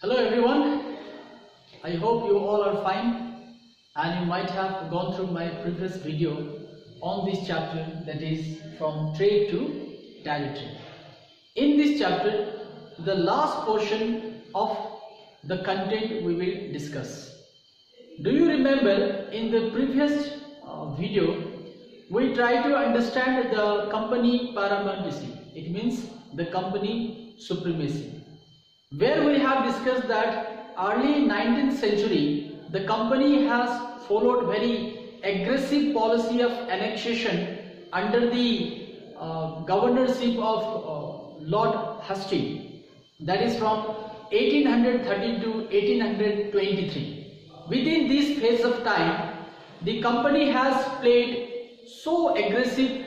Hello everyone, I hope you all are fine and you might have gone through my previous video on this chapter, that is from trade to territory. In this chapter, the last portion of the content we will discuss. Do you remember in the previous video we try to understand the company paramountcy, it means the company supremacy, where we have discussed that early 19th century the company has followed very aggressive policy of annexation under the governorship of Lord Hastings, that is from 1830 to 1823. Within this phase of time, the company has played so aggressive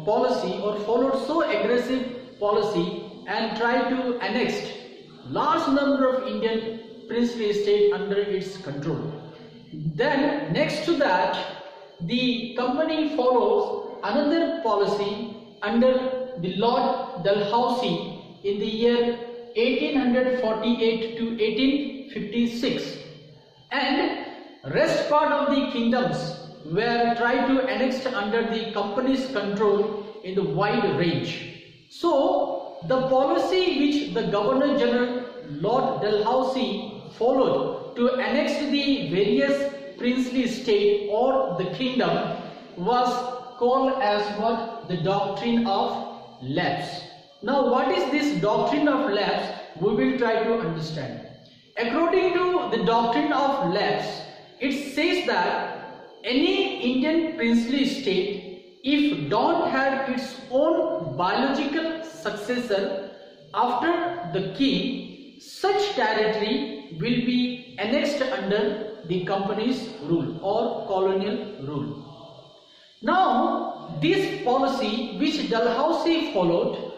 policy or followed so aggressive policy and tried to annex large number of Indian princely estate under its control. Then next to that, the company follows another policy under the Lord Dalhousie in the year 1848 to 1856, and rest part of the kingdoms were tried to annex under the company's control in the wide range. So the policy which the Governor General Lord Dalhousie followed to annex the various princely state or the kingdom was called as what? The doctrine of lapse. Now what is this doctrine of lapse? We will try to understand. According to the doctrine of lapse, it says that any Indian princely state, if don't have its own biological successor after the king, such territory will be annexed under the company's rule or colonial rule. Now this policy which Dalhousie followed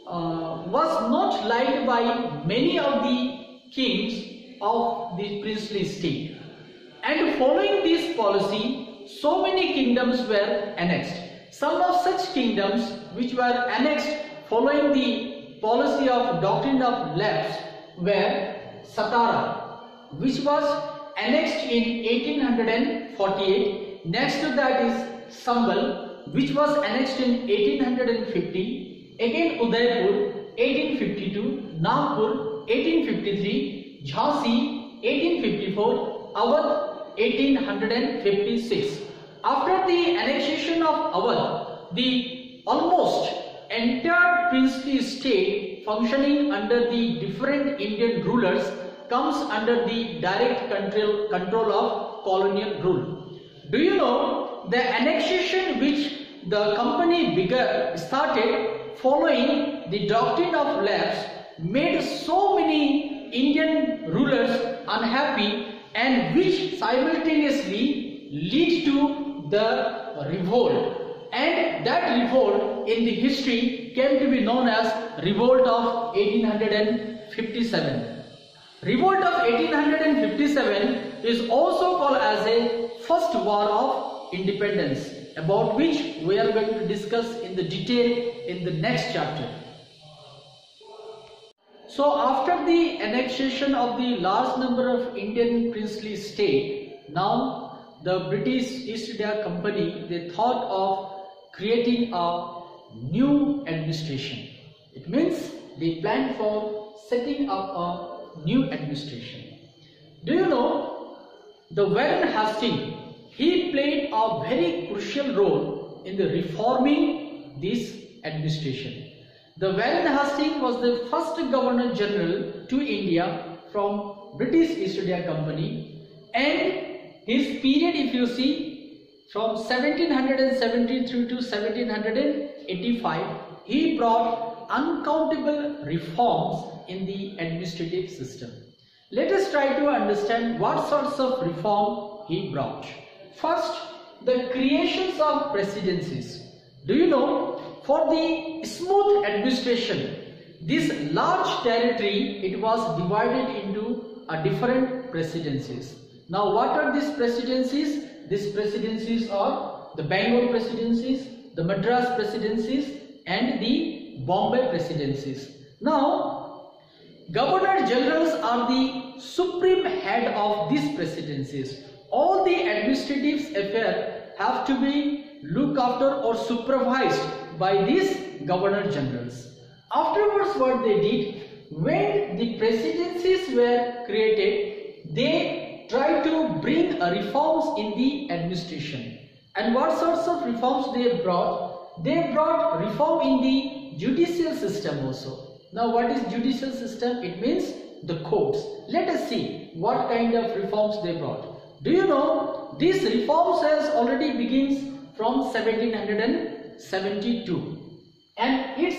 was not liked by many of the kings of the princely state, and following this policy so many kingdoms were annexed. Some of such kingdoms which were annexed following the policy of doctrine of lapse were Satara, which was annexed in 1848. Next to that is Sambal, which was annexed in 1850. Again Udaipur 1852, Nagpur 1853, Jhansi 1854, Awadh 1856. After the annexation of Awadh, the almost entire princely state functioning under the different Indian rulers comes under the direct control of colonial rule. Do you know the annexation which the company started following the doctrine of lapse made so many Indian rulers unhappy, and which simultaneously lead to the revolt, and that revolt in the history came to be known as Revolt of 1857. Revolt of 1857 is also called as a first war of independence, about which we are going to discuss in the detail in the next chapter. So after the annexation of the large number of Indian princely state, now the British East India Company, they thought of creating a new administration. It means they planned for setting up a new administration. Do you know the Warren Hastings? He played a very crucial role in the reforming this administration. The Warren Hastings was the first Governor General to India from British East India Company, and his period, if you see, from 1770 through to 1785, he brought uncountable reforms in the administrative system. Let us try to understand what sorts of reform he brought. First, the creations of presidencies. Do you know, for the smooth administration, this large territory, it was divided into different presidencies. Now what are these presidencies? These presidencies are the Bengal presidencies, the Madras presidencies, and the Bombay presidencies. Now Governor Generals are the supreme head of these presidencies. All the administrative affairs have to be looked after or supervised by these Governor Generals. Afterwards, what they did, when the presidencies were created, they tried to bring reforms in the administration. And what sorts of reforms they brought? They brought reform in the judicial system also. Now, what is judicial system? It means the courts. Let us see what kind of reforms they brought. Do you know, these reforms has already begins from 1772, and it's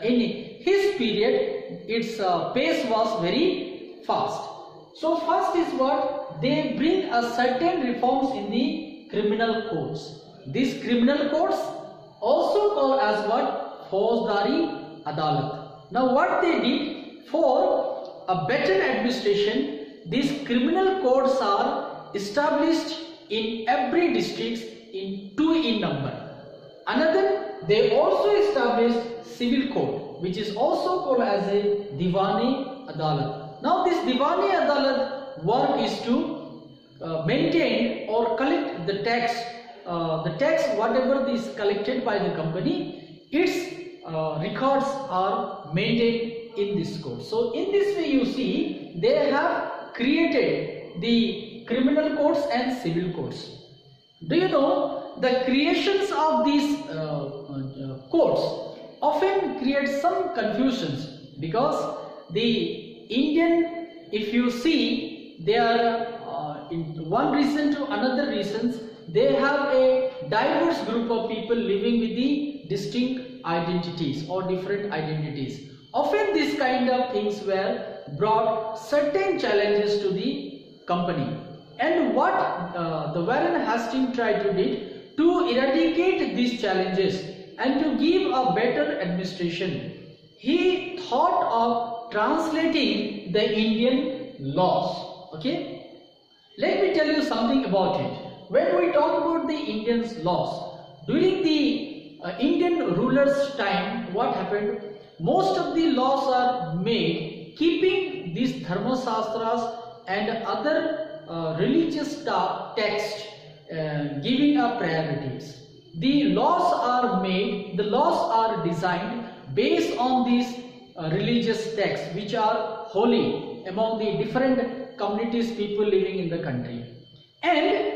in his period its pace was very fast. So first is what? They bring a certain reforms in the criminal codes. These criminal codes also called as what? Faujdari Adalat. Now what they did, for a better administration, these criminal codes are established in every district in 2 in number. Another, they also established civil code, which is also called as a Diwani Adalat. Now this Diwani Adalat work is to maintain or collect the tax. Whatever is collected by the company, its records are maintained in this code. So in this way you see they have created the criminal codes and civil codes. Do you know, the creations of these codes often create some confusions, because the Indian, if you see, they are in one reason to another reasons, they have a diverse group of people living with the distinct identities or different identities. Often these kind of things were brought certain challenges to the company. And what the Warren Hastings tried to do to eradicate these challenges and to give a better administration, he thought of translating the Indian laws. Okay, let me tell you something about it. When we talk about the Indian laws, during the Indian rulers' time, what happened? Most of the laws are made keeping these Dharma Shastras and other religious texts giving up priorities. The laws are made, the laws are designed based on these religious texts which are holy among the different communities, people living in the country. And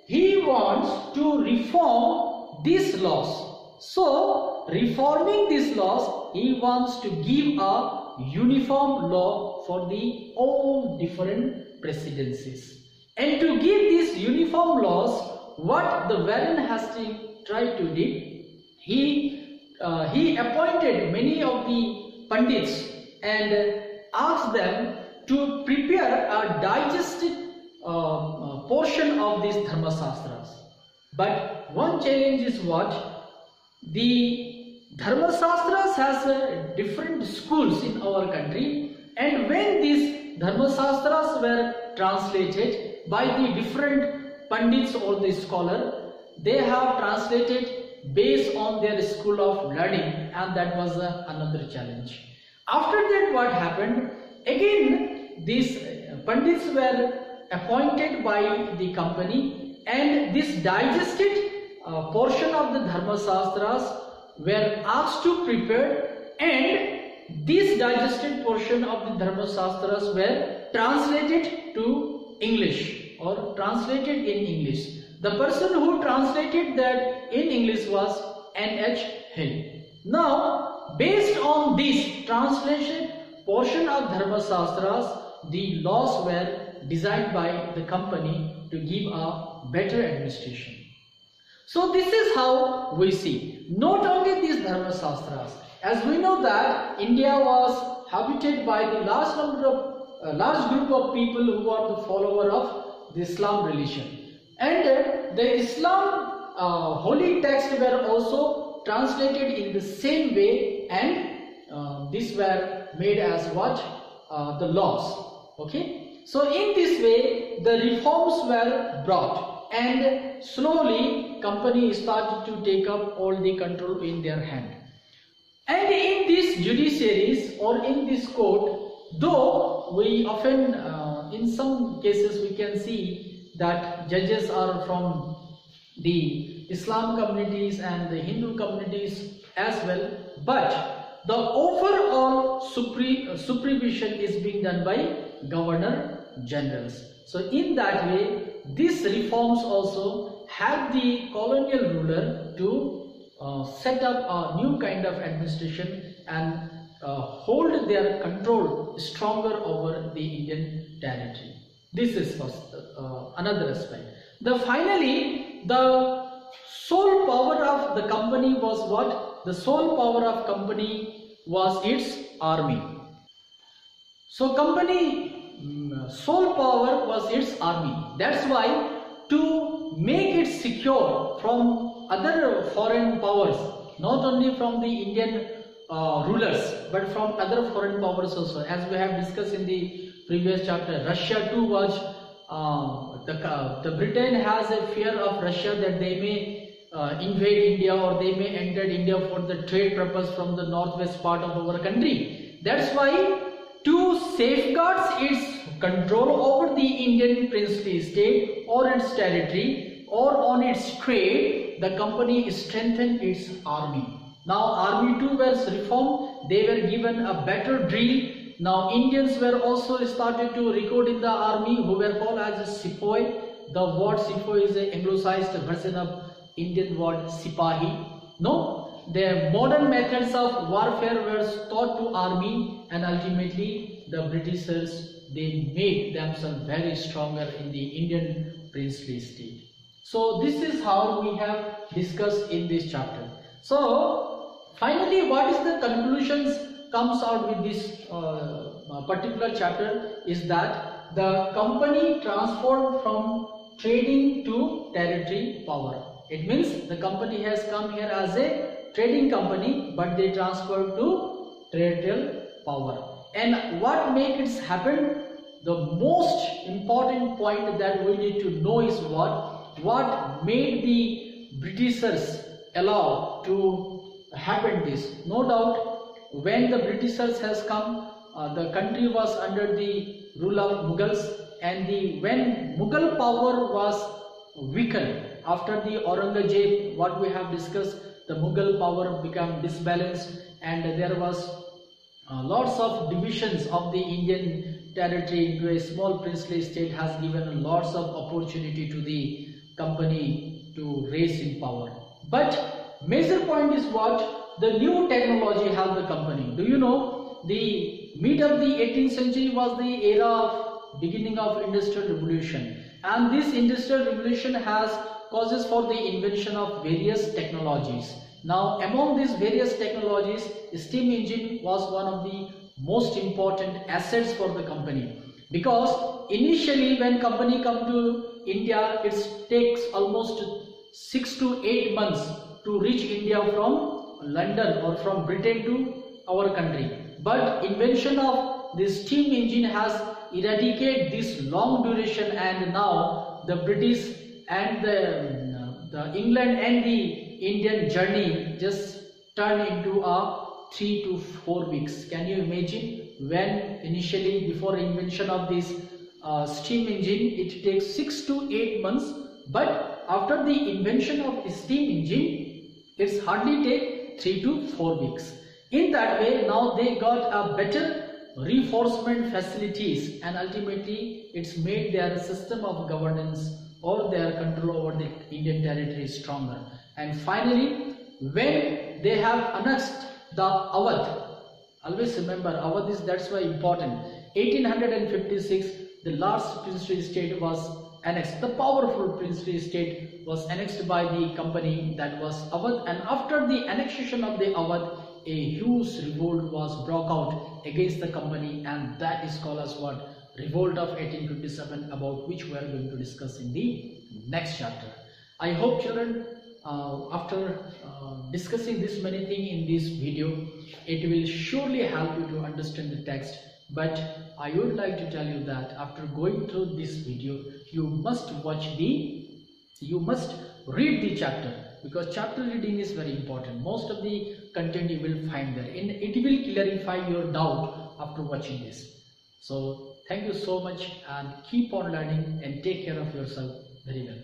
he wants to reform these laws. So, reforming these laws, he wants to give a uniform law for the all different presidencies. And to give these uniform laws, what the Warren Hastings tried to do, he appointed many of the Pandits and asked them to prepare a digested portion of these Dharma Shastras. But one challenge is what? The Dharma Shastras has different schools in our country, and when these Dharma Shastras were translated by the different Pandits or the scholar, they have translated based on their school of learning, and that was another challenge. After that, what happened? Again, these Pandits were appointed by the company, and this digested portion of the Dharma Shastras were asked to prepare, and this digested portion of the Dharma Shastras were translated to English or translated in English. The person who translated that in English was N.H. Hill. Now, based on this translation portion of Dharma Shastras, the laws were designed by the company to give a better administration. So this is how we see. Not only these Dharma Shastras, as we know that India was habited by the large group of people who are the follower of the Islam religion, and the Islam holy texts were also translated in the same way, and these were made as what? The laws. Okay, so in this way the reforms were brought, and slowly company started to take up all the control in their hand. And in these judiciaries or in this court, though we often, in some cases, we can see that judges are from the Islam communities and the Hindu communities as well, but the overall supervision is being done by Governor Generals. So in that way, these reforms also help the colonial ruler to set up a new kind of administration and hold their control stronger over the Indian territory. This is first, another aspect. Finally, the sole power of the company was what? The sole power of company was its army. So company sole power was its army. That's why, to make it secure from other foreign powers, not only from the Indian rulers, but from other foreign powers also, as we have discussed in the previous chapter, Russia too was, the Britain has a fear of Russia that they may invade India, or they may enter India for the trade purpose from the northwest part of our country. That's why, to safeguard its control over the Indian princely state or its territory or on its trade, the company strengthened its army. Now army too was reformed, they were given a better drill. Now Indians were also started to recruit in the army, who were called as a sepoy. The word sepoy is an anglicized version of Indian word sipahi. No, the modern methods of warfare were taught to army, and ultimately the Britishers, they made themselves very stronger in the Indian princely state. So this is how we have discussed in this chapter. So finally, what is the conclusions comes out with this particular chapter is that the company transformed from trading to territory power. It means the company has come here as a trading company, but they transferred to territorial power. And what makes it happen? The most important point that we need to know is what made the Britishers allow to happen this. No doubt, when the Britishers has come, the country was under the rule of Mughals, and when Mughal power was weakened after the Aurangzeb, what we have discussed, the Mughal power became disbalanced, and there was lots of divisions of the Indian territory into a small princely state, has given lots of opportunity to the company to raise in power. But major point is what? The new technology helped the company. Do you know, the mid of the 18th century was the era of beginning of Industrial Revolution, and this Industrial Revolution has causes for the invention of various technologies. Now among these various technologies, steam engine was one of the most important assets for the company, because initially when company come to India, it takes almost 6 to 8 months to reach India from London or from Britain to our country. But invention of this steam engine has eradicated this long duration, and now the British and the England and the Indian journey just turned into a 3 to 4 weeks. Can you imagine, when initially before invention of this steam engine it takes 6 to 8 months, but after the invention of steam engine it's hardly take 3 to 4 weeks. In that way, now they got a better reinforcement facilities, and ultimately it's made their system of governance or their control over the Indian territory stronger. And finally, when they have annexed the Awadh, always remember Awadh is, that's why important. 1856, the last princely state was annexed. The powerful princely state was annexed by the company, that was Awadh. And after the annexation of the Awadh, a huge revolt was broke out against the company, and that is called as what? Revolt of 1857, about which we are going to discuss in the next chapter. I hope children, after discussing this many things in this video, it will surely help you to understand the text. But I would like to tell you that after going through this video, you must read the chapter, because chapter reading is very important. Most of the content you will find there, and it will clarify your doubt after watching this. So thank you so much and keep on learning and take care of yourself very well.